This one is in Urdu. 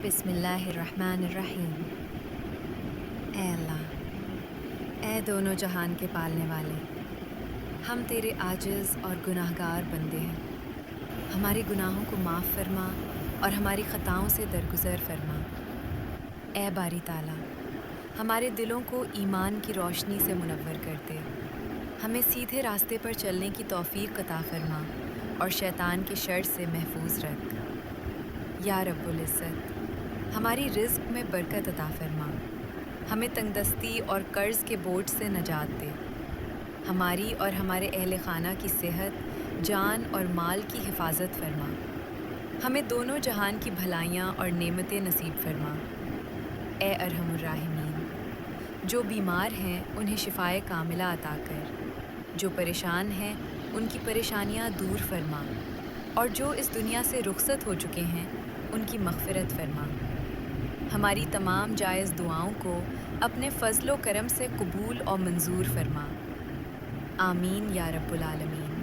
بسم اللہ الرحمن الرحیم۔ اے اللہ، اے دونوں جہان کے پالنے والے، ہم تیرے عاجز اور گناہگار بندے ہیں۔ ہمارے گناہوں کو معاف فرما اور ہماری خطاؤں سے درگزر فرما۔ اے باری تعالیٰ، ہمارے دلوں کو ایمان کی روشنی سے منور کر دے، ہمیں سیدھے راستے پر چلنے کی توفیق عطا فرما اور شیطان کے شر سے محفوظ رکھ۔ یا رب العزت، ہماری رزق میں برکت عطا فرما، ہمیں تنگ دستی اور قرض کے بوجھ سے نجات دے، ہماری اور ہمارے اہل خانہ کی صحت، جان اور مال کی حفاظت فرما، ہمیں دونوں جہان کی بھلائیاں اور نعمتیں نصیب فرما۔ اے ارحم الراحمین، جو بیمار ہیں انہیں شفائے کاملہ عطا کر، جو پریشان ہیں ان کی پریشانیاں دور فرما، اور جو اس دنیا سے رخصت ہو چکے ہیں ان کی مغفرت فرما۔ ہماری تمام جائز دعاؤں کو اپنے فضل و کرم سے قبول اور منظور فرما۔ آمین یا رب العالمین۔